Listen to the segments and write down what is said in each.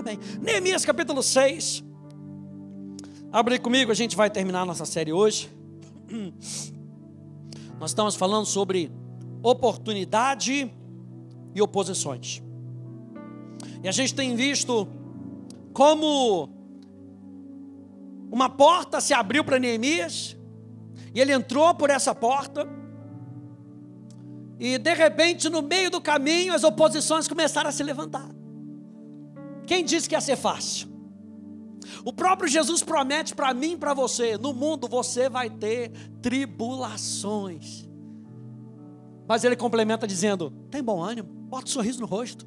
Amém. Neemias capítulo 6. Abre comigo, a gente vai terminar a nossa série hoje. Nós estamos falando sobre oportunidade e oposições. E a gente tem visto como uma porta se abriu para Neemias, e ele entrou por essa porta, e de repente no meio do caminho as oposições começaram a se levantar. Quem disse que ia ser fácil? O próprio Jesus promete para mim e para você: no mundo você vai ter tribulações. Mas ele complementa dizendo: tem bom ânimo, bota um sorriso no rosto.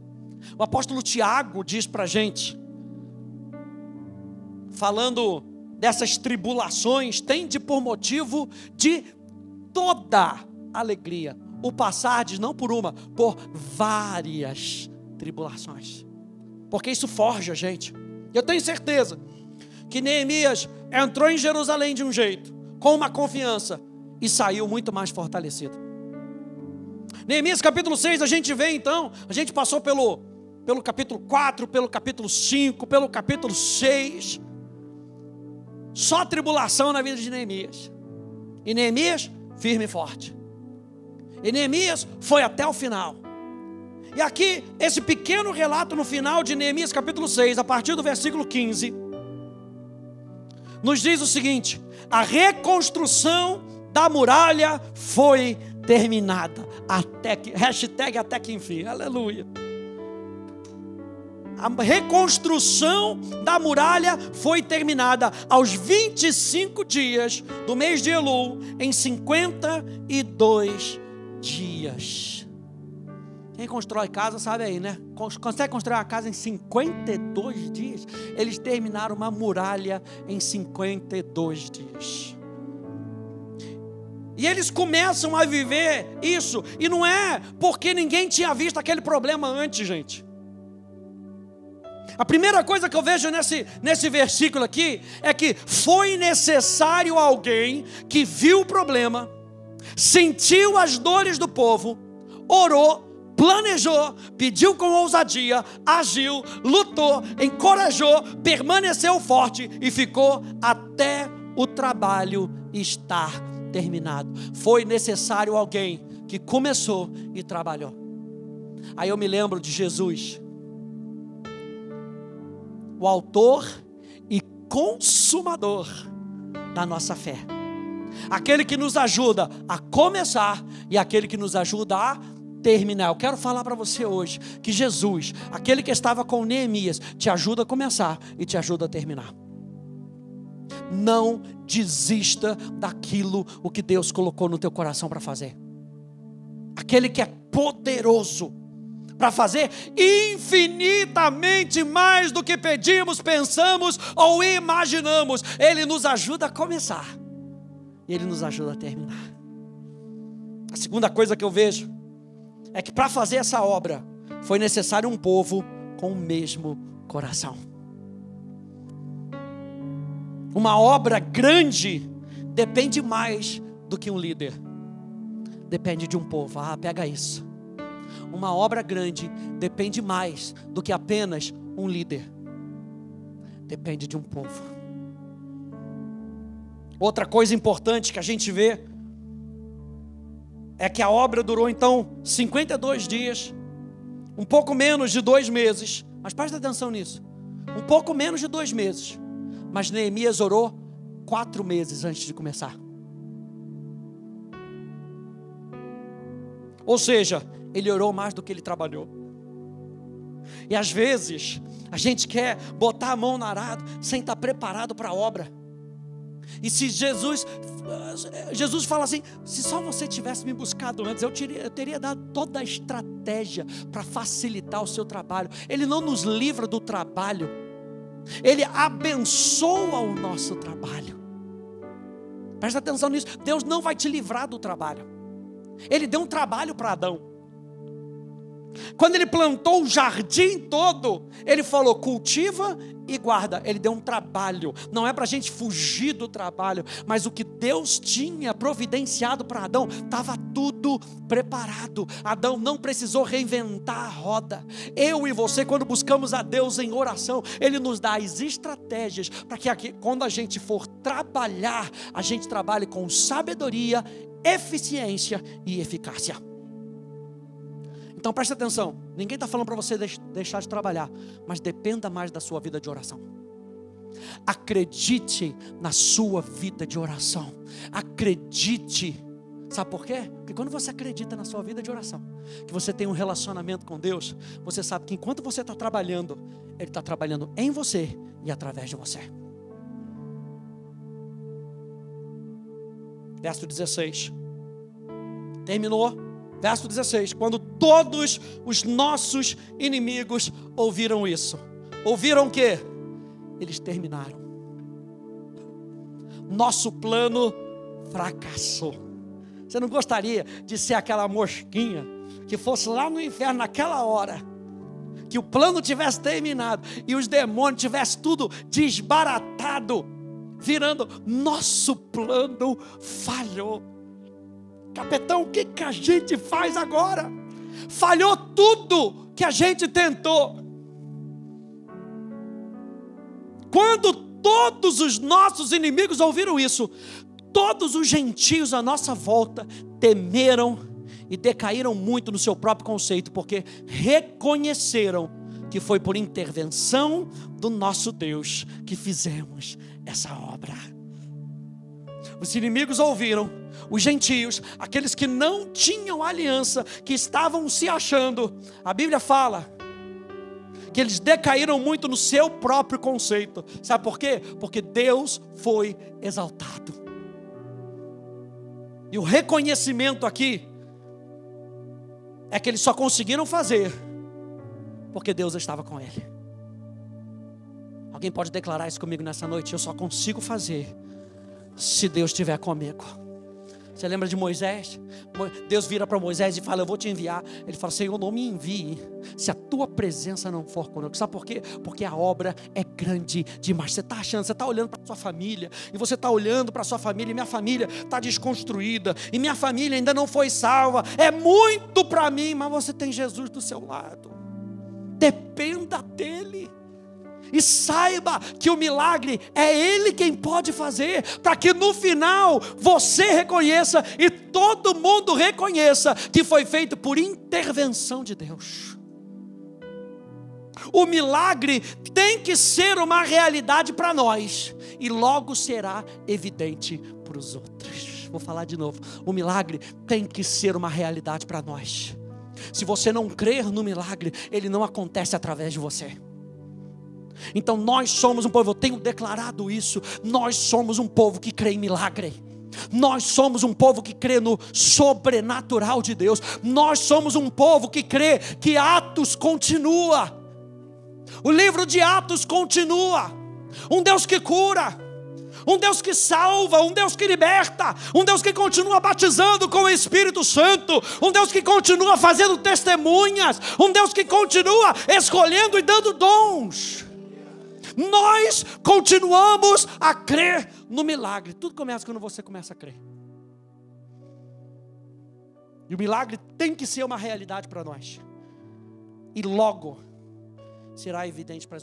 O apóstolo Tiago diz para a gente, falando dessas tribulações, tende por motivo de toda alegria o passardes não por uma, por várias tribulações. Porque isso forja a gente. Eu tenho certeza que Neemias entrou em Jerusalém de um jeito, com uma confiança, e saiu muito mais fortalecido. Neemias capítulo 6, a gente vê então, a gente passou pelo capítulo 4, pelo capítulo 5, pelo capítulo 6, só tribulação na vida de Neemias. E Neemias firme e forte. E Neemias foi até o final. E aqui, esse pequeno relato no final de Neemias capítulo 6, a partir do versículo 15, nos diz o seguinte: a reconstrução da muralha foi terminada. Até que enfim, aleluia. A reconstrução da muralha foi terminada aos 25 dias do mês de Elul, em 52 dias. Quem constrói casa sabe aí, né? Consegue construir uma casa em 52 dias? Eles terminaram uma muralha em 52 dias. E eles começam a viver isso. E não é porque ninguém tinha visto aquele problema antes, gente. A primeira coisa que eu vejo nesse versículo aqui é que foi necessário alguém que viu o problema, sentiu as dores do povo, orou, planejou, pediu com ousadia, agiu, lutou, encorajou, permaneceu forte e ficou até o trabalho estar terminado. Foi necessário alguém que começou e trabalhou. Aí eu me lembro de Jesus, o autor e consumador da nossa fé. Aquele que nos ajuda a começar e aquele que nos ajuda a terminar. Eu quero falar para você hoje que Jesus, aquele que estava com Neemias, te ajuda a começar e te ajuda a terminar. Não desista daquilo o que Deus colocou no teu coração para fazer. Aquele que é poderoso para fazer infinitamente mais do que pedimos, pensamos ou imaginamos. Ele nos ajuda a começar e Ele nos ajuda a terminar. A segunda coisa que eu vejo é que para fazer essa obra foi necessário um povo com o mesmo coração. Uma obra grande depende mais do que um líder. Depende de um povo. Pega isso. Uma obra grande depende mais do que apenas um líder. Depende de um povo. Outra coisa importante que a gente vê é que a obra durou então 52 dias, um pouco menos de 2 meses. Mas presta atenção nisso. Um pouco menos de 2 meses. Mas Neemias orou 4 meses antes de começar. Ou seja, ele orou mais do que ele trabalhou. E às vezes a gente quer botar a mão no arado sem estar preparado para a obra. E se Jesus fala assim: se só você tivesse me buscado antes, eu teria dado toda a estratégia para facilitar o seu trabalho. Ele não nos livra do trabalho, Ele abençoa o nosso trabalho. Presta atenção nisso. Deus não vai te livrar do trabalho. Ele deu um trabalho para Adão. Quando ele plantou o jardim todo, ele falou: cultiva e guarda. Ele deu um trabalho. Não é para a gente fugir do trabalho, mas o que Deus tinha providenciado para Adão, estava tudo preparado. Adão não precisou reinventar a roda. Eu e você, quando buscamos a Deus em oração, Ele nos dá as estratégias para que aqui, quando a gente for trabalhar, a gente trabalhe com sabedoria, eficiência e eficácia. Então preste atenção, ninguém está falando para você deixar de trabalhar, mas dependa mais da sua vida de oração. Acredite na sua vida de oração. Acredite. Sabe por quê? Porque quando você acredita na sua vida de oração, que você tem um relacionamento com Deus, você sabe que enquanto você está trabalhando, Ele está trabalhando em você e através de você. Verso 16. Terminou. Verso 16, quando todos os nossos inimigos ouviram isso. Ouviram o quê? Eles terminaram. Nosso plano fracassou. Você não gostaria de ser aquela mosquinha que fosse lá no inferno naquela hora, que o plano tivesse terminado e os demônios tivessem tudo desbaratado, virando: nosso plano falhou. Capitão, o que a gente faz agora? Falhou tudo que a gente tentou. Quando todos os nossos inimigos ouviram isso, todos os gentios à nossa volta temeram e decaíram muito no seu próprio conceito, porque reconheceram que foi por intervenção do nosso Deus que fizemos essa obra. Os inimigos ouviram, os gentios, aqueles que não tinham aliança, que estavam se achando. A Bíblia fala que eles decaíram muito no seu próprio conceito. Sabe por quê? Porque Deus foi exaltado. E o reconhecimento aqui é que eles só conseguiram fazer porque Deus estava com ele. Alguém pode declarar isso comigo nessa noite? Eu só consigo fazer se Deus estiver comigo. Você lembra de Moisés? Deus vira para Moisés e fala: eu vou te enviar. Ele fala: Senhor, não me envie se a tua presença não for conosco. Sabe por quê? Porque a obra é grande demais. Você está achando, você está olhando para a sua família, e você está olhando para a sua família, e minha família está desconstruída, e minha família ainda não foi salva. É muito para mim, mas você tem Jesus do seu lado. Dependa dele. E saiba que o milagre é Ele quem pode fazer, para que no final você reconheça e todo mundo reconheça que foi feito por intervenção de Deus. O milagre tem que ser uma realidade para nós, e logo será evidente para os outros. Vou falar de novo. O milagre tem que ser uma realidade para nós. Se você não crer no milagre, ele não acontece através de você. Então nós somos um povo, eu tenho declarado isso, nós somos um povo que crê em milagre. Nós somos um povo que crê no sobrenatural de Deus. Nós somos um povo que crê que Atos continua. O livro de Atos continua. Um Deus que cura, um Deus que salva, um Deus que liberta, um Deus que continua batizando com o Espírito Santo, um Deus que continua fazendo testemunhas, um Deus que continua escolhendo e dando dons. Nós continuamos a crer no milagre. Tudo começa quando você começa a crer. E o milagre tem que ser uma realidade para nós. E logo será evidente para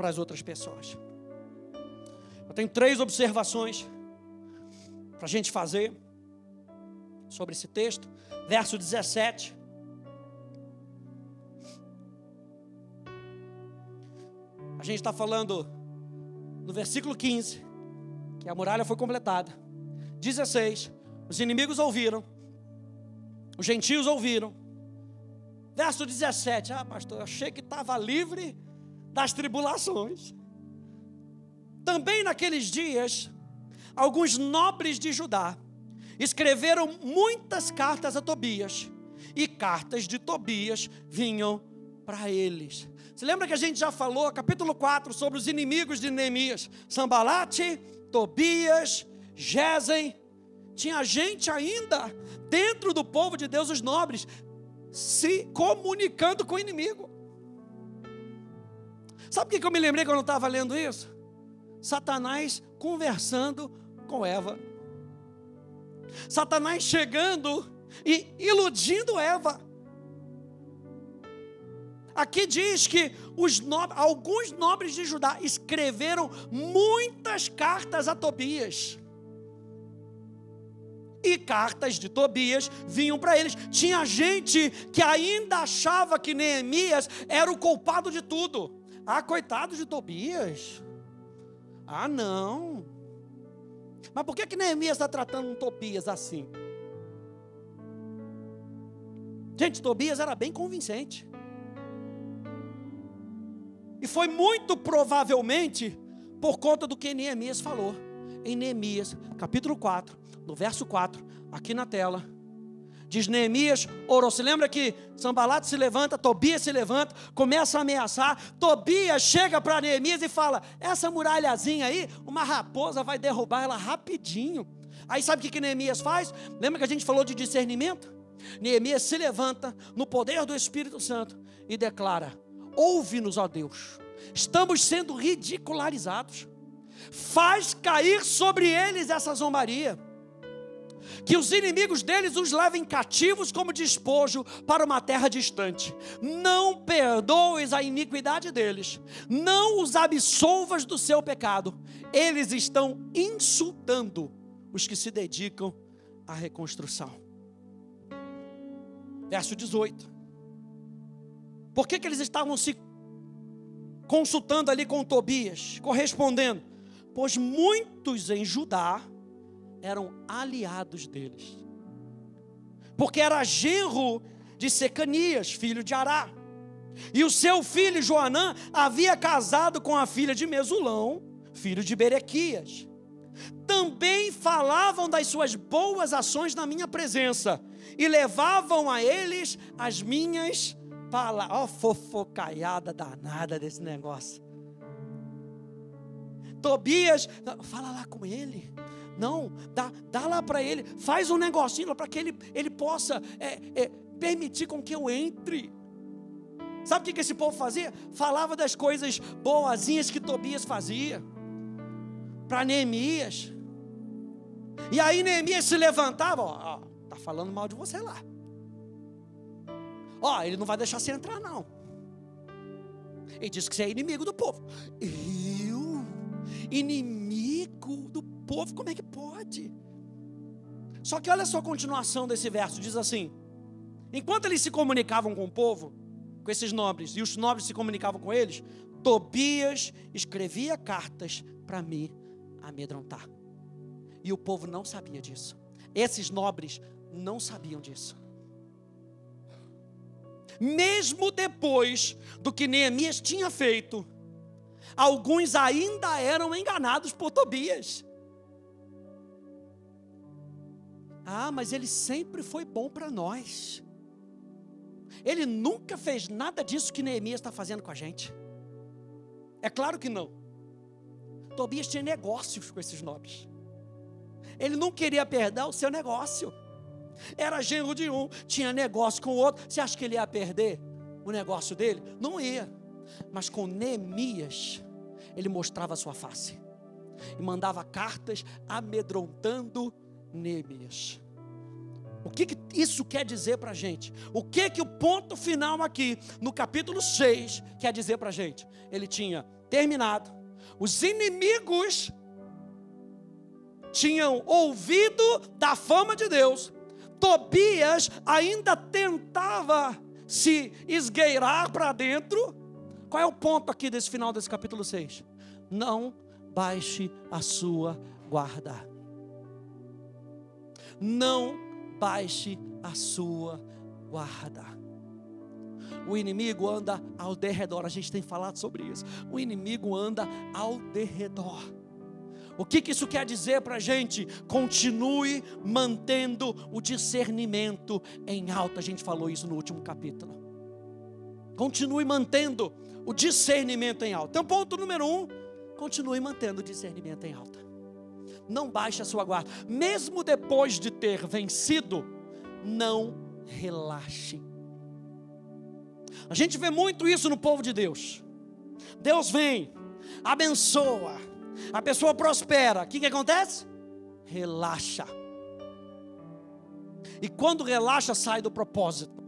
as outras pessoas. Eu tenho 3 observações para a gente fazer sobre esse texto. Verso 17. A gente está falando no versículo 15, que a muralha foi completada. 16, os inimigos ouviram, os gentios ouviram. Verso 17, pastor, eu achei que estava livre das tribulações. Também naqueles dias, alguns nobres de Judá escreveram muitas cartas a Tobias, e cartas de Tobias vinham para eles. Você lembra que a gente já falou, capítulo 4, sobre os inimigos de Neemias? Sambalate, Tobias, Gesem. Tinha gente ainda dentro do povo de Deus, os nobres, se comunicando com o inimigo. Sabe o que eu me lembrei quando eu estava lendo isso? Satanás conversando com Eva. Satanás chegando e iludindo Eva. Aqui diz que alguns nobres de Judá escreveram muitas cartas a Tobias. E cartas de Tobias vinham para eles. Tinha gente que ainda achava que Neemias era o culpado de tudo. Ah, coitado de Tobias. Ah, não. Mas por que Neemias está tratando um Tobias assim? Gente, Tobias era bem convincente. E foi muito provavelmente por conta do que Neemias falou. Em Neemias, capítulo 4, no verso 4, aqui na tela. Diz: Neemias orou. Se lembra que Sanbalate se levanta, Tobias se levanta, começa a ameaçar. Tobias chega para Neemias e fala: essa muralhazinha aí, uma raposa vai derrubar ela rapidinho. Aí sabe o que Neemias faz? Lembra que a gente falou de discernimento? Neemias se levanta no poder do Espírito Santo e declara: ouve-nos, ó Deus, estamos sendo ridicularizados. Faz cair sobre eles essa zombaria, que os inimigos deles os levem cativos como despojo para uma terra distante. Não perdoes a iniquidade deles, não os absolvas do seu pecado. Eles estão insultando os que se dedicam à reconstrução. Verso 18. Por que eles estavam se consultando ali com Tobias, correspondendo? Pois muitos em Judá eram aliados deles, porque era genro de Secanias, filho de Ará, e o seu filho Joanã havia casado com a filha de Mesulão, filho de Berequias. Também falavam das suas boas ações na minha presença, e levavam a eles as minhas palavras. Ó, fofocaiada danada desse negócio. Tobias, fala lá com ele. Não, dá lá para ele. Faz um negocinho para que ele possa permitir com que eu entre. Sabe o que esse povo fazia? Falava das coisas boazinhas que Tobias fazia para Neemias. E aí Neemias se levantava: ó, tá falando mal de você lá. Ó, ele não vai deixar você entrar não. Ele disse que você é inimigo do povo. Inimigo do povo, como é que pode? Só que olha só a continuação desse verso, diz assim: enquanto eles se comunicavam com o povo, com esses nobres, e os nobres se comunicavam com eles, Tobias escrevia cartas para me amedrontar. E o povo não sabia disso. Esses nobres não sabiam disso. Mesmo depois do que Neemias tinha feito, alguns ainda eram enganados por Tobias. Ah, mas ele sempre foi bom para nós. Ele nunca fez nada disso que Neemias está fazendo com a gente. É claro que não. Tobias tinha negócios com esses nobres. Ele não queria perder o seu negócio. Era genro de um, tinha negócio com o outro. Você acha que ele ia perder o negócio dele? Não ia. Mas com Neemias, ele mostrava a sua face e mandava cartas amedrontando Neemias. O que isso quer dizer para a gente? O que o ponto final aqui, no capítulo 6, quer dizer para a gente? Ele tinha terminado, os inimigos tinham ouvido da fama de Deus, Tobias ainda tentava se esgueirar para dentro. Qual é o ponto aqui desse final desse capítulo 6? Não baixe a sua guarda. Não baixe a sua guarda. O inimigo anda ao derredor. A gente tem falado sobre isso. O inimigo anda ao derredor. O que isso quer dizer para a gente? Continue mantendo o discernimento em alta. A gente falou isso no último capítulo. Continue mantendo o discernimento em alta. Então, ponto número 1, continue mantendo o discernimento em alta. Não baixe a sua guarda. Mesmo depois de ter vencido, não relaxe. A gente vê muito isso no povo de Deus. Deus vem, abençoa, a pessoa prospera. O que acontece? Relaxa. E quando relaxa, sai do propósito.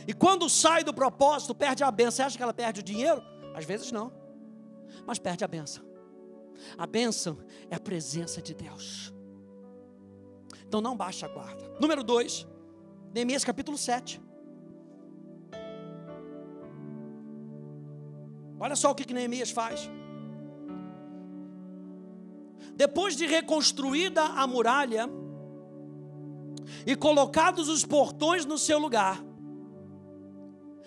E quando sai do propósito, perde a bênção. Você acha que ela perde o dinheiro? Às vezes não, mas perde a bênção. A bênção é a presença de Deus. Então não baixa a guarda. Número 2, Neemias capítulo 7. Olha só o que Neemias faz. Depois de reconstruída a muralha e colocados os portões no seu lugar,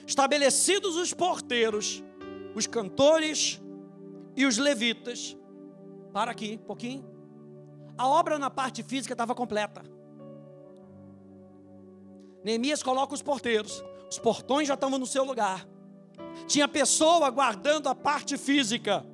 estabelecidos os porteiros, os cantores e os levitas, para aqui, um pouquinho, a obra na parte física estava completa. Neemias coloca os porteiros, os portões já estavam no seu lugar, tinha pessoa guardando a parte física,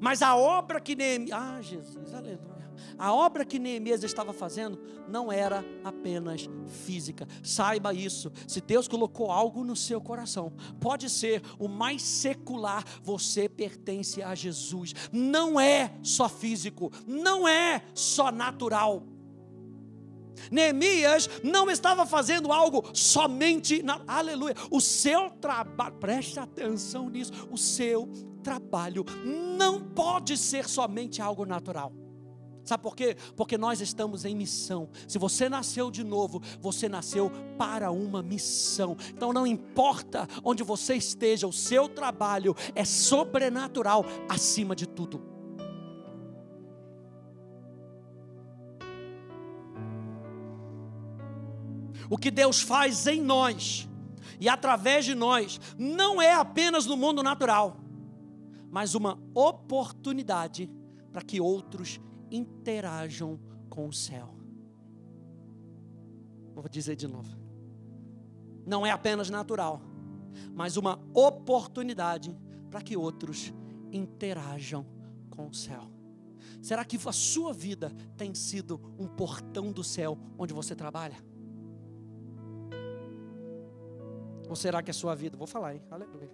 mas a obra que Neemias, Jesus, aleluia, a obra que Neemias estava fazendo não era apenas física. Saiba isso, se Deus colocou algo no seu coração, pode ser o mais secular, você pertence a Jesus, não é só físico, não é só natural. Neemias não estava fazendo algo somente, aleluia, o seu trabalho, preste atenção nisso, o seu trabalho não pode ser somente algo natural. Sabe por quê? Porque nós estamos em missão. Se você nasceu de novo, você nasceu para uma missão. Então não importa onde você esteja, o seu trabalho é sobrenatural acima de tudo. O que Deus faz em nós e através de nós não é apenas no mundo natural, mas uma oportunidade para que outros interajam com o céu. Vou dizer de novo. Não é apenas natural, mas uma oportunidade para que outros interajam com o céu. Será que a sua vida tem sido um portão do céu onde você trabalha? Ou será que a sua vida, vou falar, hein? Aleluia.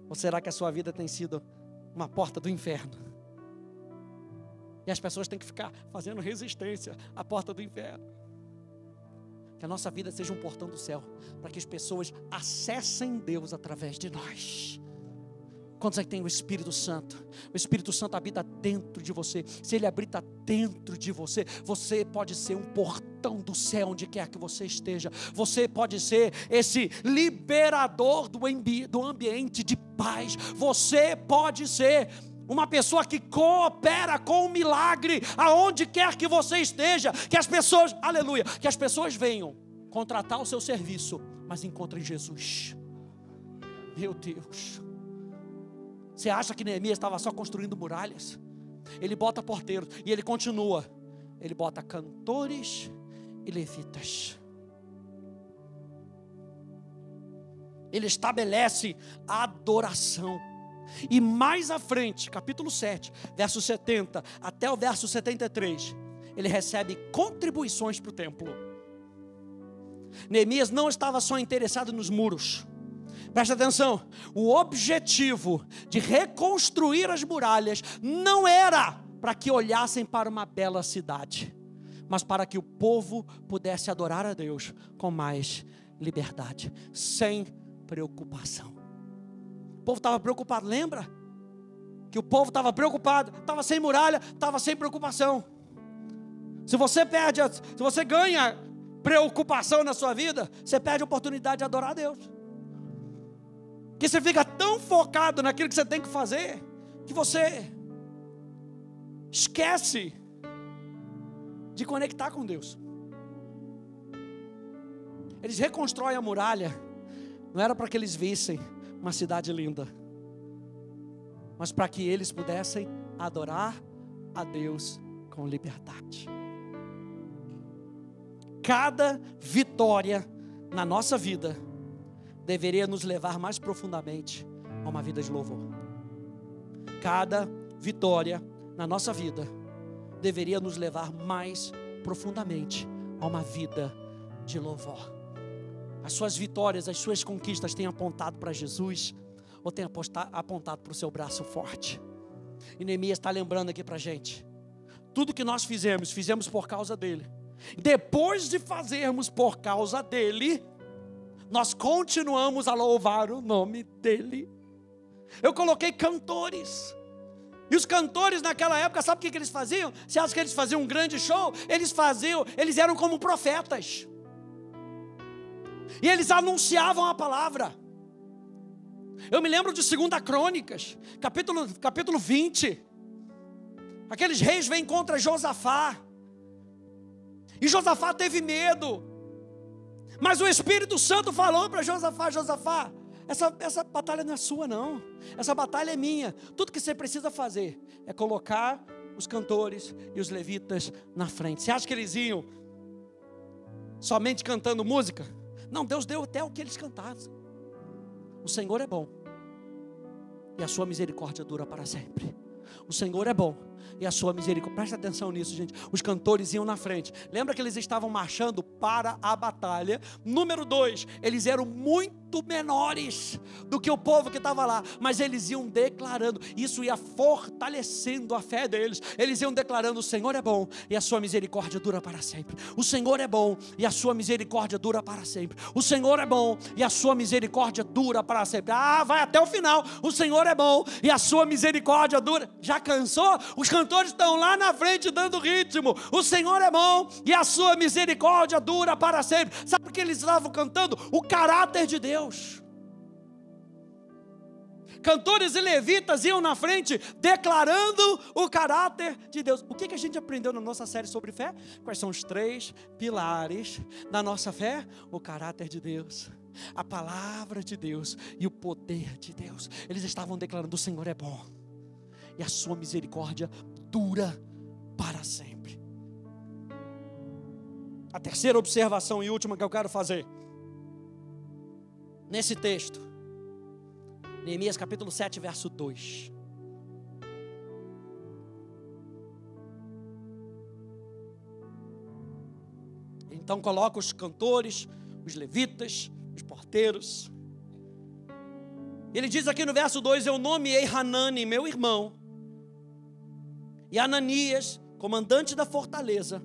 Ou será que a sua vida tem sido uma porta do inferno? E as pessoas têm que ficar fazendo resistência à porta do inferno. Que a nossa vida seja um portão do céu, para que as pessoas acessem Deus através de nós. Quantos aqui tem o Espírito Santo? O Espírito Santo habita dentro de você. Se Ele habita dentro de você, você pode ser um portão do céu onde quer que você esteja. Você pode ser esse liberador do ambiente de paz. Você pode ser uma pessoa que coopera com o milagre aonde quer que você esteja. Que as pessoas, aleluia, que as pessoas venham contratar o seu serviço, mas encontrem Jesus. Meu Deus. Você acha que Neemias estava só construindo muralhas? Ele bota porteiros e ele continua. Ele bota cantores e levitas. Ele estabelece a adoração. E mais à frente, capítulo 7, verso 70 até o verso 73, ele recebe contribuições para o templo. Neemias não estava só interessado nos muros. Presta atenção, o objetivo de reconstruir as muralhas não era para que olhassem para uma bela cidade, mas para que o povo pudesse adorar a Deus com mais liberdade, sem preocupação. O povo estava preocupado, lembra? Que o povo estava preocupado, estava sem muralha, estava sem preocupação. Se você ganha preocupação na sua vida, você perde a oportunidade de adorar a Deus. Que você fica tão focado naquilo que você tem que fazer, que você esquece de conectar com Deus. Eles reconstroem a muralha, não era para que eles vissem uma cidade linda, mas para que eles pudessem adorar a Deus com liberdade. Cada vitória na nossa vida deveria nos levar mais profundamente a uma vida de louvor. Cada vitória na nossa vida deveria nos levar mais profundamente a uma vida de louvor. As suas vitórias, as suas conquistas têm apontado para Jesus ou têm apontado para o seu braço forte? E Neemias está lembrando aqui para a gente: tudo que nós fizemos por causa dele. Depois de fazermos por causa dele, nós continuamos a louvar o nome dele. Eu coloquei cantores. E os cantores naquela época, sabe o que eles faziam? Você acha que eles faziam um grande show? Eles eram como profetas. E eles anunciavam a palavra. Eu me lembro de 2 Crônicas, capítulo 20. Aqueles reis vêm contra Josafá. E Josafá teve medo. Mas o Espírito Santo falou para Josafá: Josafá, essa batalha não é sua não. Essa batalha é minha. Tudo que você precisa fazer é colocar os cantores e os levitas na frente. Você acha que eles iam somente cantando música? Não, Deus deu até o que eles cantassem. O Senhor é bom e a sua misericórdia dura para sempre. O Senhor é bom e a sua misericórdia. Presta atenção nisso, gente. Os cantores iam na frente. Lembra que eles estavam marchando para a batalha? Número 2, eles eram muito menores do que o povo que estava lá, mas eles iam declarando. Isso ia fortalecendo a fé deles. Eles iam declarando: o Senhor é bom e a sua misericórdia dura para sempre. O Senhor é bom e a sua misericórdia dura para sempre. O Senhor é bom e a sua misericórdia dura para sempre. Vai até o final. O Senhor é bom e a sua misericórdia dura. Já cansou? Os cantores estão lá na frente dando ritmo. O Senhor é bom e a sua misericórdia dura para sempre. Sabe o que eles estavam cantando? O caráter de Deus. Cantores e levitas iam na frente declarando o caráter de Deus. O que a gente aprendeu na nossa série sobre fé? Quais são os 3 pilares da nossa fé? O caráter de Deus, a palavra de Deus e o poder de Deus. Eles estavam declarando: o Senhor é bom e a sua misericórdia dura para sempre. A terceira observação e última que eu quero fazer nesse texto, Neemias capítulo 7, verso 2. Então coloca os cantores, os levitas, os porteiros. Ele diz aqui no verso 2: eu nomeei Hanani, meu irmão, e Ananias, comandante da fortaleza,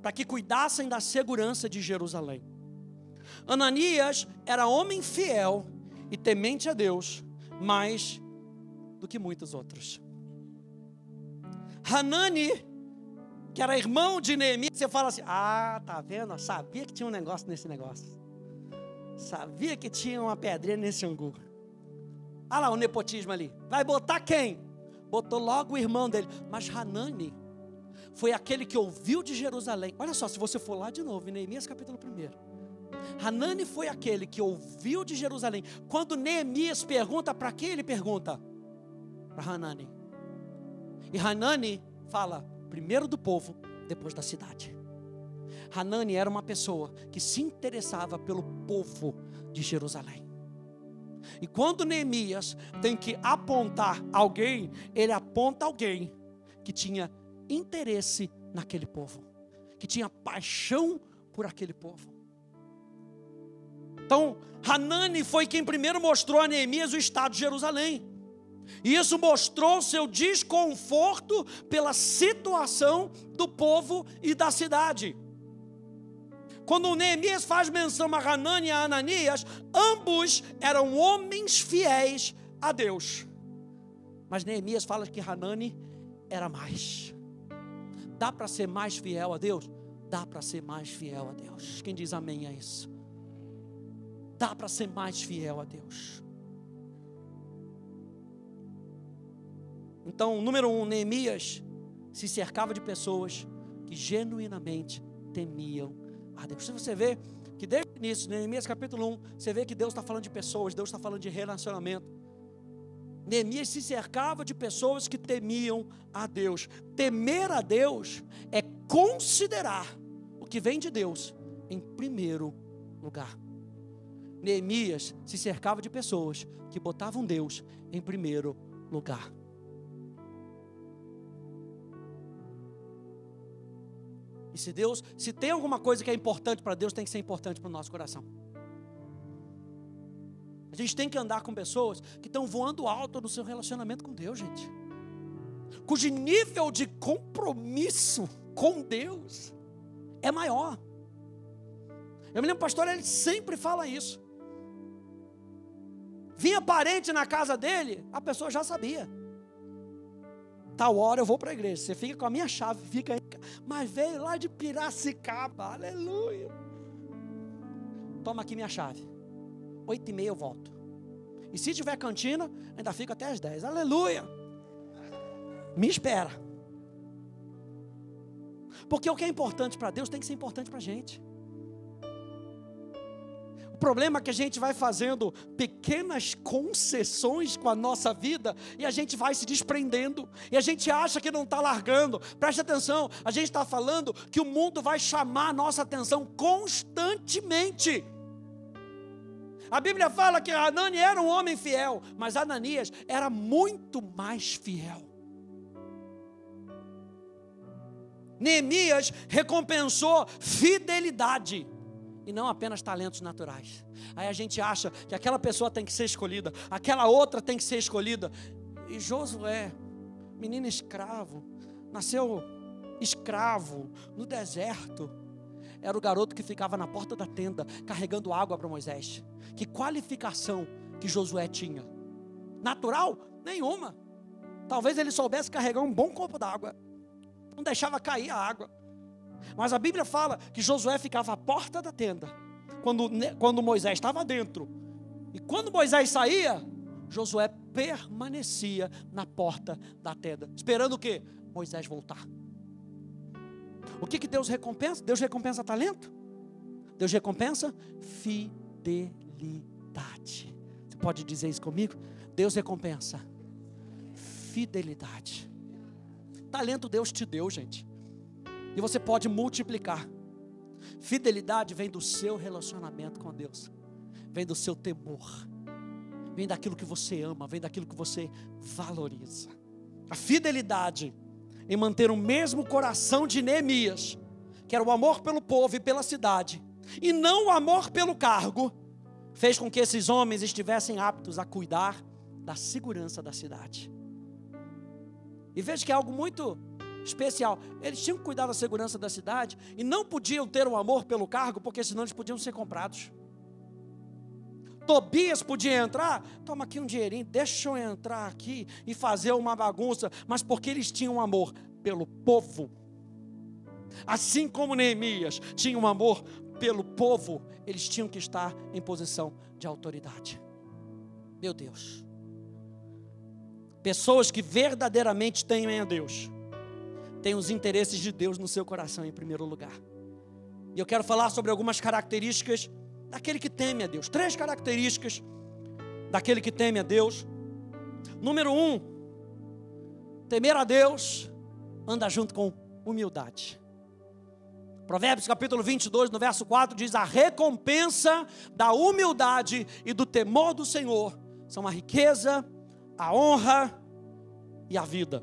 para que cuidassem da segurança de Jerusalém. Ananias era homem fiel e temente a Deus, mais do que muitos outros. Hanani, que era irmão de Neemias, você fala assim: tá vendo? Eu sabia que tinha um negócio nesse negócio. Sabia que tinha uma pedrinha nesse angu. Olha lá o nepotismo ali. Vai botar quem? Botou logo o irmão dele. Mas Hanani foi aquele que ouviu de Jerusalém. Olha só, se você for lá de novo, em Neemias capítulo 1. Hanani foi aquele que ouviu de Jerusalém. Quando Neemias pergunta para quem, ele pergunta? Para Hanani. E Hanani fala primeiro do povo, depois da cidade. Hanani era uma pessoa que se interessava pelo povo de Jerusalém. E quando Neemias tem que apontar alguém, ele aponta alguém que tinha interesse naquele povo, que tinha paixão por aquele povo. Então, Hanani foi quem primeiro mostrou a Neemias o estado de Jerusalém. E isso mostrou seu desconforto pela situação do povo e da cidade. Quando Neemias faz menção a Hanani e a Ananias, ambos eram homens fiéis a Deus. Mas Neemias fala que Hanani era mais. Dá para ser mais fiel a Deus? Dá para ser mais fiel a Deus. Quem diz amém a isso? Dá para ser mais fiel a Deus. Então, número 1, Neemias se cercava de pessoas que genuinamente temiam a Deus. Se você vê que desde o início, Neemias capítulo 1, você vê que Deus está falando de pessoas, Deus está falando de relacionamento. Neemias se cercava de pessoas que temiam a Deus. Temer a Deus é considerar o que vem de Deus em primeiro lugar. Neemias se cercava de pessoas que botavam Deus em primeiro lugar. E se tem alguma coisa que é importante para Deus, tem que ser importante para o nosso coração. A gente tem que andar com pessoas que estão voando alto no seu relacionamento com Deus, gente. Cujo nível de compromisso com Deus é maior. Eu me lembro, pastor, ele sempre fala isso. Vinha parente na casa dele, a pessoa já sabia. Tal hora eu vou para a igreja, você fica com a minha chave, fica aí. Mas veio lá de Piracicaba, aleluia. Toma aqui minha chave, 8h30 eu volto. E se tiver cantina, ainda fica até as 10, aleluia. Me espera. Porque o que é importante para Deus tem que ser importante para a gente. O problema é que a gente vai fazendo pequenas concessões com a nossa vida e a gente vai se desprendendo e a gente acha que não está largando. Preste atenção, a gente está falando que o mundo vai chamar a nossa atenção constantemente. A Bíblia fala que Hanani era um homem fiel, mas Ananias era muito mais fiel. Neemias recompensou fidelidade e não apenas talentos naturais. Aí a gente acha que aquela pessoa tem que ser escolhida, aquela outra tem que ser escolhida. E Josué, menino escravo, nasceu escravo no deserto, era o garoto que ficava na porta da tenda carregando água para Moisés. Que qualificação que Josué tinha? Natural? Nenhuma. Talvez ele soubesse carregar um bom copo d'água, não deixava cair a água. Mas a Bíblia fala que Josué ficava à porta da tenda quando Moisés estava dentro. E quando Moisés saía, Josué permanecia na porta da tenda, esperando o quê? Moisés voltar. O que Deus recompensa? Deus recompensa talento? Deus recompensa fidelidade. Você pode dizer isso comigo? Deus recompensa fidelidade. Talento Deus te deu, gente, e você pode multiplicar. Fidelidade vem do seu relacionamento com Deus, vem do seu temor, vem daquilo que você ama, vem daquilo que você valoriza. A fidelidade em manter o mesmo coração de Neemias, que era o amor pelo povo e pela cidade, e não o amor pelo cargo, fez com que esses homens estivessem aptos a cuidar da segurança da cidade. E veja que é algo muito especial. Eles tinham que cuidar da segurança da cidade e não podiam ter um amor pelo cargo, porque senão eles podiam ser comprados. Tobias podia entrar, toma aqui um dinheirinho, deixa eu entrar aqui e fazer uma bagunça, mas porque eles tinham amor pelo povo. Assim como Neemias tinha um amor pelo povo, eles tinham que estar em posição de autoridade. Meu Deus. Pessoas que verdadeiramente temem a Deus, têm os interesses de Deus no seu coração em primeiro lugar. E eu quero falar sobre algumas características daquele que teme a Deus. 3 características daquele que teme a Deus. Número 1, temer a Deus anda junto com humildade. Provérbios capítulo 22, no verso 4, diz: a recompensa da humildade e do temor do Senhor são a riqueza, a honra e a vida.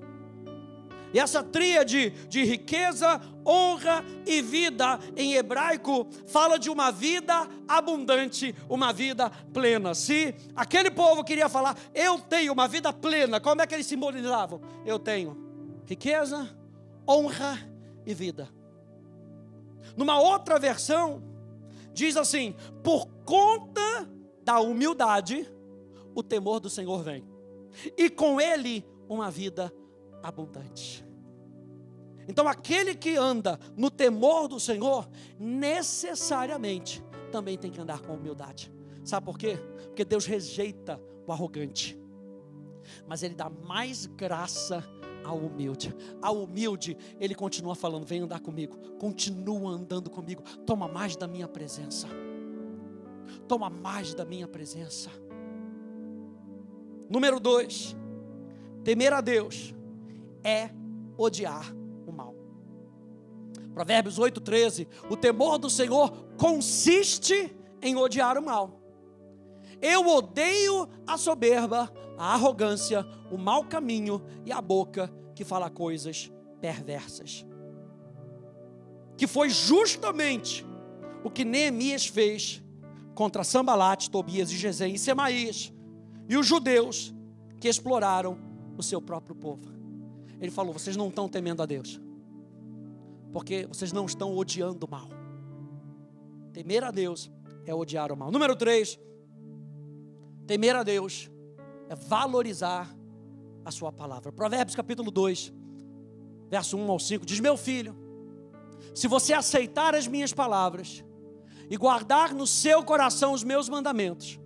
E essa tríade de riqueza, honra e vida em hebraico fala de uma vida abundante, uma vida plena. Se aquele povo queria falar, eu tenho uma vida plena, como é que eles simbolizavam? Eu tenho riqueza, honra e vida. Numa outra versão diz assim: por conta da humildade, o temor do Senhor vem, e com ele uma vida abundante. Então aquele que anda no temor do Senhor necessariamente também tem que andar com humildade. Sabe por quê? Porque Deus rejeita o arrogante, mas Ele dá mais graça ao humilde. Ao humilde Ele continua falando: vem andar comigo, continua andando comigo, toma mais da minha presença, toma mais da minha presença. Número 2, temer a Deus é odiar o mal. Provérbios 8:13, o temor do Senhor consiste em odiar o mal. Eu odeio a soberba, a arrogância, o mau caminho e a boca que fala coisas perversas. Que foi justamente o que Neemias fez contra Sambalate, Tobias e Gesem e Semaías, e os judeus que exploraram o seu próprio povo. Ele falou: vocês não estão temendo a Deus, porque vocês não estão odiando o mal. Temer a Deus é odiar o mal. Número 3, temer a Deus é valorizar a sua palavra. Provérbios capítulo 2, verso 1 ao 5, diz: meu filho, se você aceitar as minhas palavras e guardar no seu coração os meus mandamentos,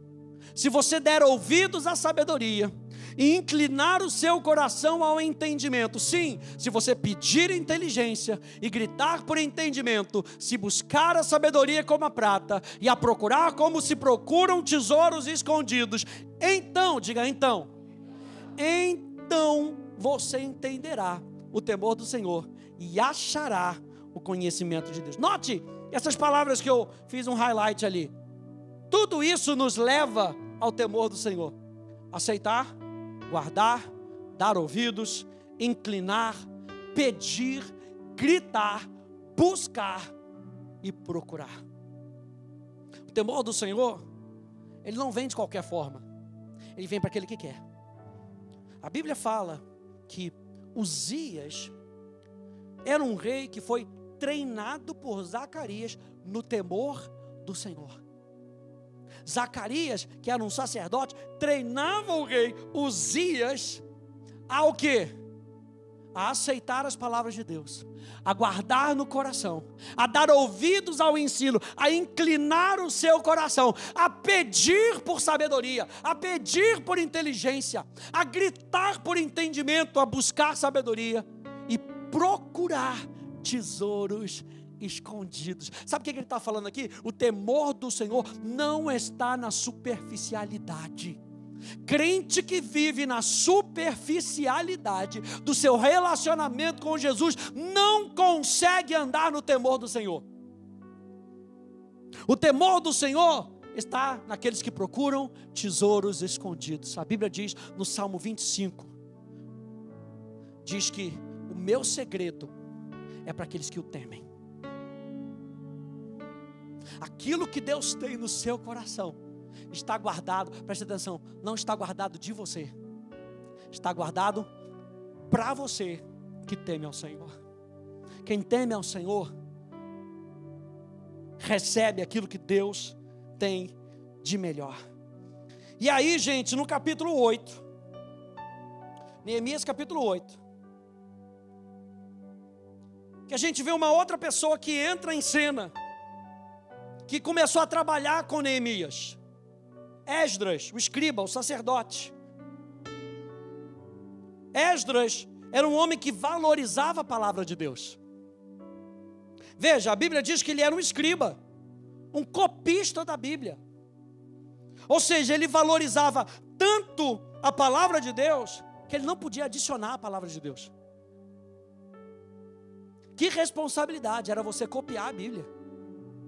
se você der ouvidos à sabedoria e inclinar o seu coração ao entendimento, sim, se você pedir inteligência e gritar por entendimento, se buscar a sabedoria como a prata e a procurar como se procuram tesouros escondidos, então, diga então você entenderá o temor do Senhor e achará o conhecimento de Deus. Note essas palavras que eu fiz um highlight ali. Tudo isso nos leva ao temor do Senhor: aceitar, guardar, dar ouvidos, inclinar, pedir, gritar, buscar e procurar. O temor do Senhor, ele não vem de qualquer forma, ele vem para aquele que quer. A Bíblia fala que Uzias era um rei que foi treinado por Zacarias no temor do Senhor. Zacarias, que era um sacerdote, treinava o rei Uzias ao quê? A aceitar as palavras de Deus, a guardar no coração, a dar ouvidos ao ensino, a inclinar o seu coração, a pedir por sabedoria, a pedir por inteligência, a gritar por entendimento, a buscar sabedoria e procurar tesouros escondidos. Sabe o que ele está falando aqui? O temor do Senhor não está na superficialidade. Crente que vive na superficialidade do seu relacionamento com Jesus não consegue andar no temor do Senhor. O temor do Senhor está naqueles que procuram tesouros escondidos. A Bíblia diz no Salmo 25, diz que o meu segredo é para aqueles que o temem. Aquilo que Deus tem no seu coração está guardado, preste atenção, não está guardado de você, está guardado para você que teme ao Senhor. Quem teme ao Senhor recebe aquilo que Deus tem de melhor. E aí, gente, no capítulo 8, Neemias capítulo 8, que a gente vê uma outra pessoa que entra em cena, que começou a trabalhar com Neemias. Esdras, o escriba, o sacerdote. Esdras era um homem que valorizava a palavra de Deus. Veja, a Bíblia diz que ele era um escriba, um copista da Bíblia. Ou seja, ele valorizava tanto a palavra de Deus, que ele não podia adicionar a palavra de Deus. Que responsabilidade era você copiar a Bíblia,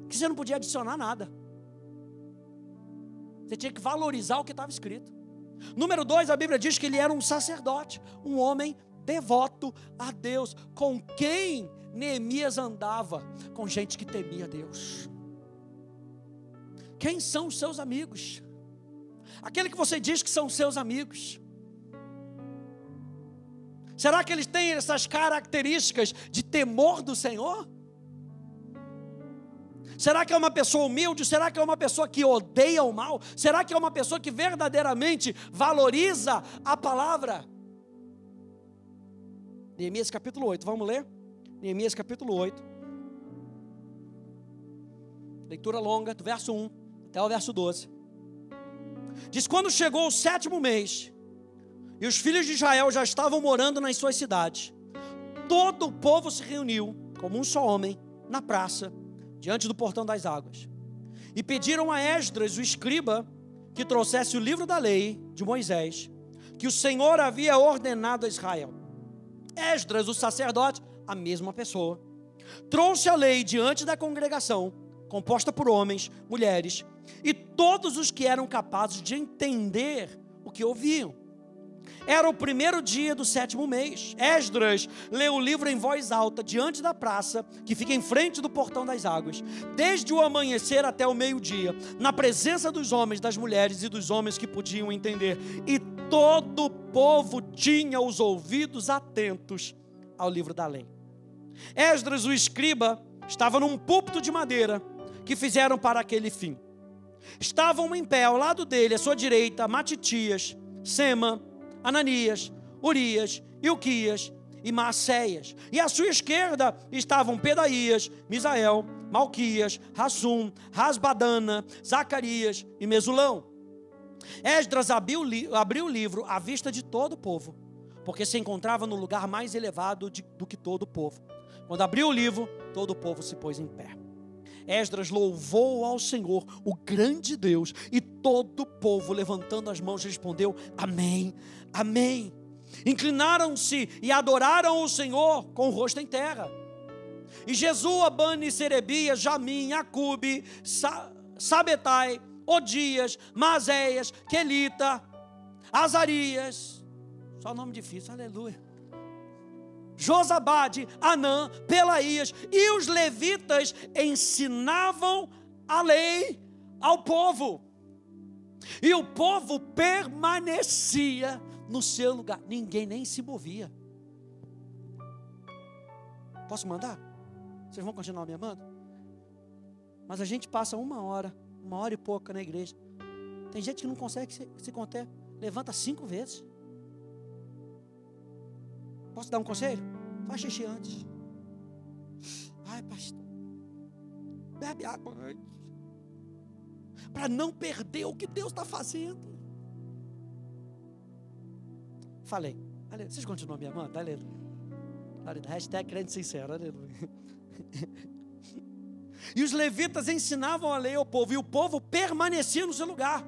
que você não podia adicionar nada. Você tinha que valorizar o que estava escrito. Número 2, a Bíblia diz que ele era um sacerdote, um homem devoto a Deus. Com quem Neemias andava? Com gente que temia Deus. Quem são os seus amigos? Aquele que você diz que são seus amigos. Será que eles têm essas características de temor do Senhor? Será que é uma pessoa humilde? Será que é uma pessoa que odeia o mal? Será que é uma pessoa que verdadeiramente valoriza a palavra? Neemias capítulo 8, vamos ler? Neemias capítulo 8. Leitura longa, do verso 1 até o verso 12. Diz: quando chegou o 7º mês, e os filhos de Israel já estavam morando nas suas cidades, todo o povo se reuniu, como um só homem, na praça, diante do portão das águas, e pediram a Esdras, o escriba, que trouxesse o livro da lei de Moisés, que o Senhor havia ordenado a Israel. Esdras, o sacerdote, a mesma pessoa, trouxe a lei diante da congregação, composta por homens, mulheres, e todos os que eram capazes de entender o que ouviam. Era o primeiro dia do 7º mês. Esdras leu o livro em voz alta, diante da praça, que fica em frente do portão das águas, desde o amanhecer até o meio-dia, na presença dos homens, das mulheres e dos homens que podiam entender. E todo o povo tinha os ouvidos atentos ao livro da lei. Esdras, o escriba, estava num púlpito de madeira, que fizeram para aquele fim. Estavam em pé ao lado dele, à sua direita, Matitias, Sema, Ananias, Urias, Ilquias e Maacéias. E à sua esquerda estavam Pedaías, Misael, Malquias, Rassum, Rasbadana, Zacarias e Mesulão. Esdras abriu o livro à vista de todo o povo, porque se encontrava no lugar mais elevado do que todo o povo. Quando abriu o livro, todo o povo se pôs em pé. Esdras louvou ao Senhor, o grande Deus, e todo o povo, levantando as mãos, respondeu: amém, amém. Inclinaram-se e adoraram o Senhor com o rosto em terra. E Jesua, Bani, Serebias, Jamim, Acube, Sabetai, Odias, Maazéias, Quelita, Azarias, só nome difícil, aleluia, Josabade, Anã, Pelaías e os levitas ensinavam a lei ao povo. E o povo permanecia no seu lugar. Ninguém nem se movia. Posso mandar? Vocês vão continuar me amando? Mas a gente passa uma hora e pouca na igreja. Tem gente que não consegue se conter. Levanta 5 vezes. Posso dar um conselho? Faz xixi antes. Ai, pastor, bebe água antes, para não perder o que Deus está fazendo. Falei. Vocês continuam me amando? Aleluia. Hashtag crente sincero. Aleluia. E os levitas ensinavam a lei ao povo, e o povo permanecia no seu lugar.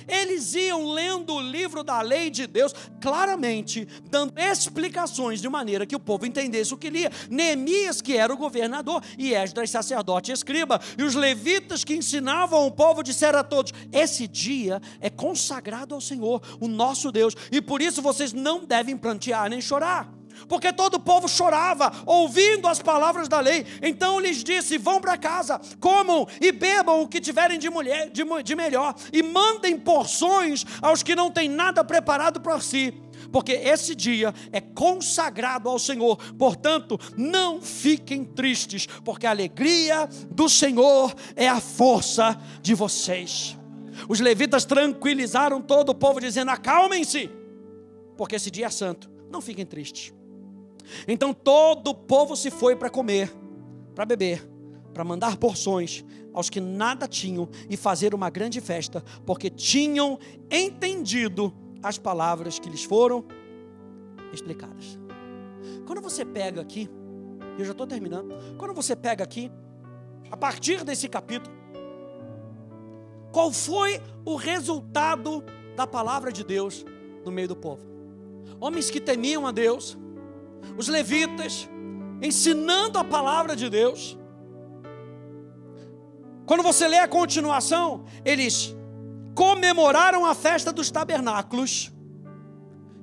Eles iam lendo o livro da lei de Deus claramente, dando explicações de maneira que o povo entendesse o que lia. Neemias, que era o governador, e Esdras, sacerdote e escriba, e os levitas que ensinavam o povo, disseram a todos: esse dia é consagrado ao Senhor, o nosso Deus, e por isso vocês não devem prantear nem chorar. Porque todo o povo chorava, ouvindo as palavras da lei. Então lhes disse: vão para casa, comam e bebam o que tiverem de melhor, e mandem porções aos que não têm nada preparado para si, porque esse dia é consagrado ao Senhor. Portanto, não fiquem tristes, porque a alegria do Senhor é a força de vocês. Os levitas tranquilizaram todo o povo, dizendo: acalmem-se, porque esse dia é santo, não fiquem tristes. Então todo o povo se foi para comer, para beber, para mandar porções aos que nada tinham e fazer uma grande festa, porque tinham entendido as palavras que lhes foram explicadas. Quando você pega aqui, eu já estou terminando, quando você pega aqui, a partir desse capítulo, qual foi o resultado da palavra de Deus no meio do povo? Homens que temiam a Deus, os levitas ensinando a palavra de Deus. Quando você lê a continuação, eles comemoraram a festa dos tabernáculos,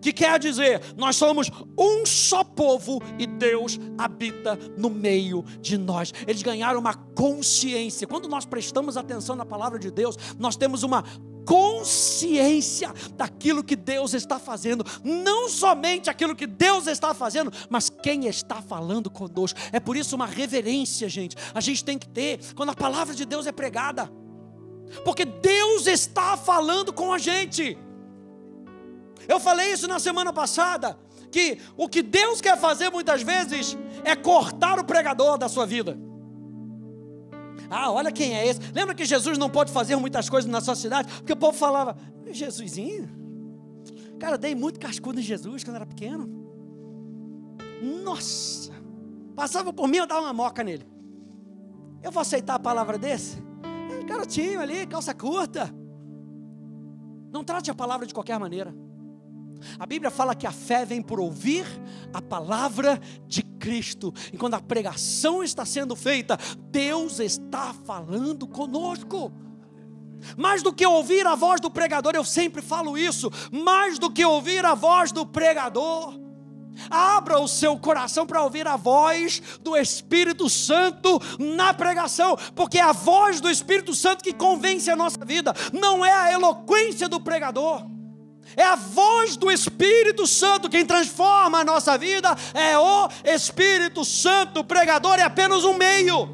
que quer dizer, nós somos um só povo e Deus habita no meio de nós. Eles ganharam uma consciência. Quando nós prestamos atenção na palavra de Deus, nós temos uma consciência daquilo que Deus está fazendo, não somente aquilo que Deus está fazendo, mas quem está falando conosco. É por isso uma reverência, gente, a gente tem que ter quando a palavra de Deus é pregada, porque Deus está falando com a gente. Eu falei isso na semana passada, que o que Deus quer fazer muitas vezes é cortar o pregador da sua vida. Ah, olha quem é esse. Lembra que Jesus não pode fazer muitas coisas na sua cidade? Porque o povo falava: Jesusinho, cara, eu dei muito cascudo em Jesus quando era pequeno. Nossa, passava por mim, eu dava uma moca nele. Eu vou aceitar a palavra desse? Garotinho ali, calça curta. Não trate a palavra de qualquer maneira. A Bíblia fala que a fé vem por ouvir a palavra de Cristo. E quando a pregação está sendo feita, Deus está falando conosco. Mais do que ouvir a voz do pregador, eu sempre falo isso, mais do que ouvir a voz do pregador, abra o seu coração para ouvir a voz do Espírito Santo na pregação, porque é a voz do Espírito Santo que convence a nossa vida, não é a eloquência do pregador. É a voz do Espírito Santo quem transforma a nossa vida, é o Espírito Santo. O pregador é apenas um meio,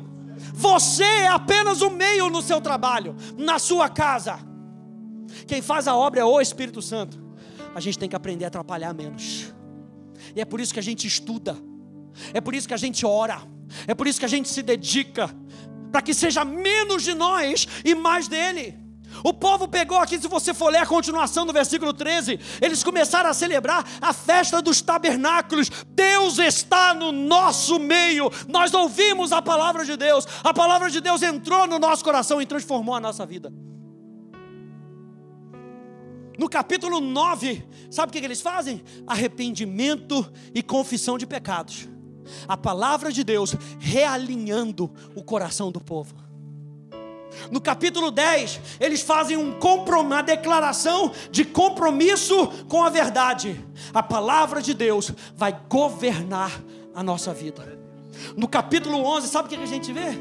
você é apenas um meio no seu trabalho, na sua casa. Quem faz a obra é o Espírito Santo. A gente tem que aprender a atrapalhar menos, e é por isso que a gente estuda, é por isso que a gente ora, é por isso que a gente se dedica, para que seja menos de nós e mais dele. O povo pegou aqui, se você for ler a continuação do versículo 13, eles começaram a celebrar a festa dos tabernáculos. Deus está no nosso meio, nós ouvimos a palavra de Deus entrou no nosso coração e transformou a nossa vida. No capítulo 9, sabe o que eles fazem? Arrependimento e confissão de pecados. A palavra de Deus realinhando o coração do povo. No capítulo 10, eles fazem uma declaração de compromisso com a verdade. A palavra de Deus vai governar a nossa vida. No capítulo 11, sabe o que a gente vê?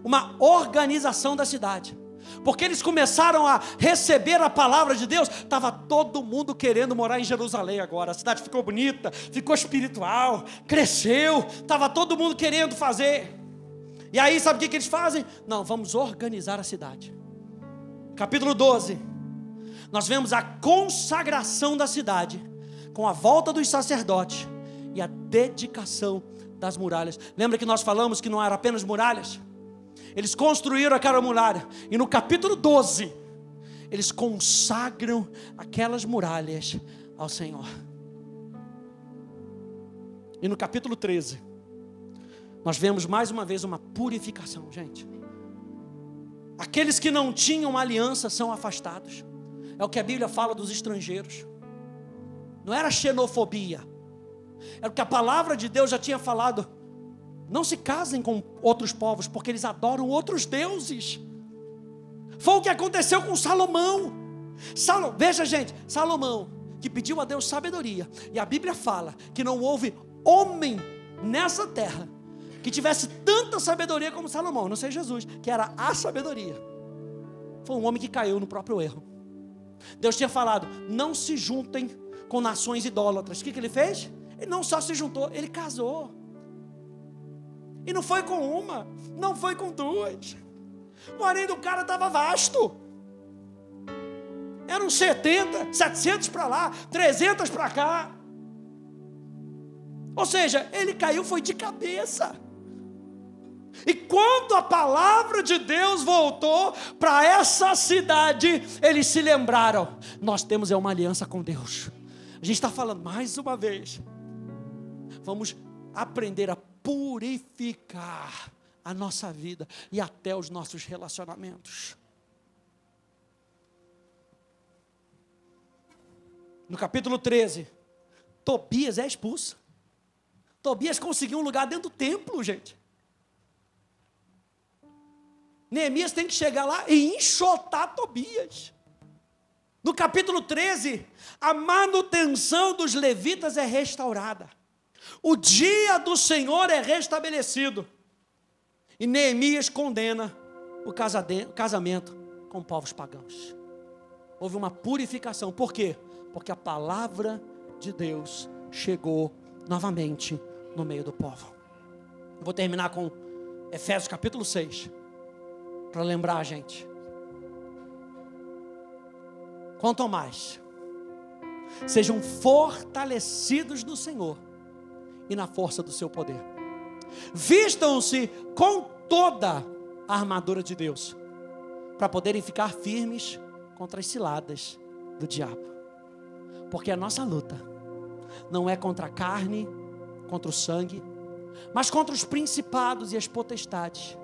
Uma organização da cidade. Porque eles começaram a receber a palavra de Deus, estava todo mundo querendo morar em Jerusalém agora. A cidade ficou bonita, ficou espiritual, cresceu, estava todo mundo querendo fazer. E aí sabe o que eles fazem? Não, vamos organizar a cidade. Capítulo 12, nós vemos a consagração da cidade, com a volta dos sacerdotes e a dedicação das muralhas. Lembra que nós falamos que não eram apenas muralhas? Eles construíram aquela muralha, e no capítulo 12, eles consagram aquelas muralhas ao Senhor. E no capítulo 13, nós vemos mais uma vez uma purificação, gente. Aqueles que não tinham aliança são afastados. É o que a Bíblia fala dos estrangeiros. Não era xenofobia, era o que a palavra de Deus já tinha falado. Não se casem com outros povos, porque eles adoram outros deuses. Foi o que aconteceu com Salomão. Veja, gente, Salomão, que pediu a Deus sabedoria, e a Bíblia fala que não houve homem nessa terra que tivesse tanta sabedoria como Salomão, não sei Jesus, que era a sabedoria. Foi um homem que caiu no próprio erro. Deus tinha falado, não se juntem com nações idólatras. O que ele fez? Ele não só se juntou, ele casou. E não foi com uma, não foi com duas. O harém do cara estava vasto. Eram 70, 700 para lá, 300 para cá. Ou seja, ele caiu, foi de cabeça. E quando a palavra de Deus voltou para essa cidade, eles se lembraram, nós temos uma aliança com Deus. A gente está falando mais uma vez, vamos aprender a purificar a nossa vida e até os nossos relacionamentos. No capítulo 13, Tobias é expulso. Tobias conseguiu um lugar dentro do templo, gente. Neemias tem que chegar lá e enxotar Tobias. No capítulo 13, a manutenção dos levitas é restaurada. O dia do Senhor é restabelecido. E Neemias condena o casamento com povos pagãos. Houve uma purificação. Por quê? Porque a palavra de Deus chegou novamente no meio do povo. Eu vou terminar com Efésios capítulo 6. Para lembrar a gente. Quanto mais sejam fortalecidos no Senhor e na força do seu poder. Vistam-se com toda a armadura de Deus, para poderem ficar firmes contra as ciladas do diabo. Porque a nossa luta não é contra a carne, contra o sangue, mas contra os principados e as potestades,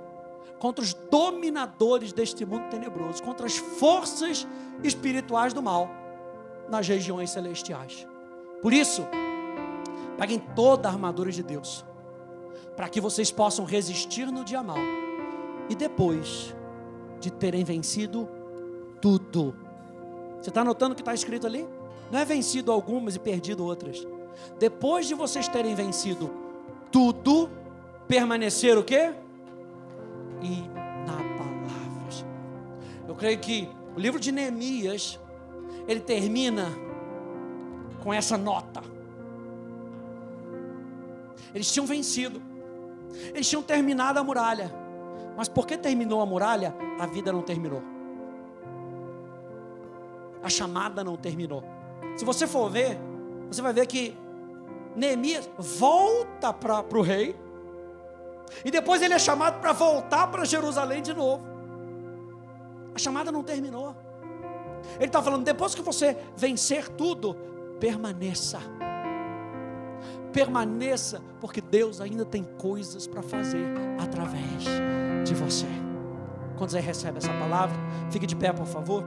contra os dominadores deste mundo tenebroso, contra as forças espirituais do mal nas regiões celestiais. Por isso, peguem toda a armadura de Deus, para que vocês possam resistir no dia mau, e depois de terem vencido tudo. Você está notando o que está escrito ali? Não é vencido algumas e perdido outras. Depois de vocês terem vencido tudo, permanecer o quê? Inabaláveis. Eu creio que o livro de Neemias, ele termina com essa nota. Eles tinham vencido, eles tinham terminado a muralha, mas porque terminou a muralha, a vida não terminou, a chamada não terminou. Se você for ver, você vai ver que Neemias volta para o rei, e depois ele é chamado para voltar para Jerusalém de novo. A chamada não terminou. Ele está falando, depois que você vencer tudo, permaneça. Permaneça, porque Deus ainda tem coisas para fazer através de você. Quando você recebe essa palavra, fique de pé, por favor.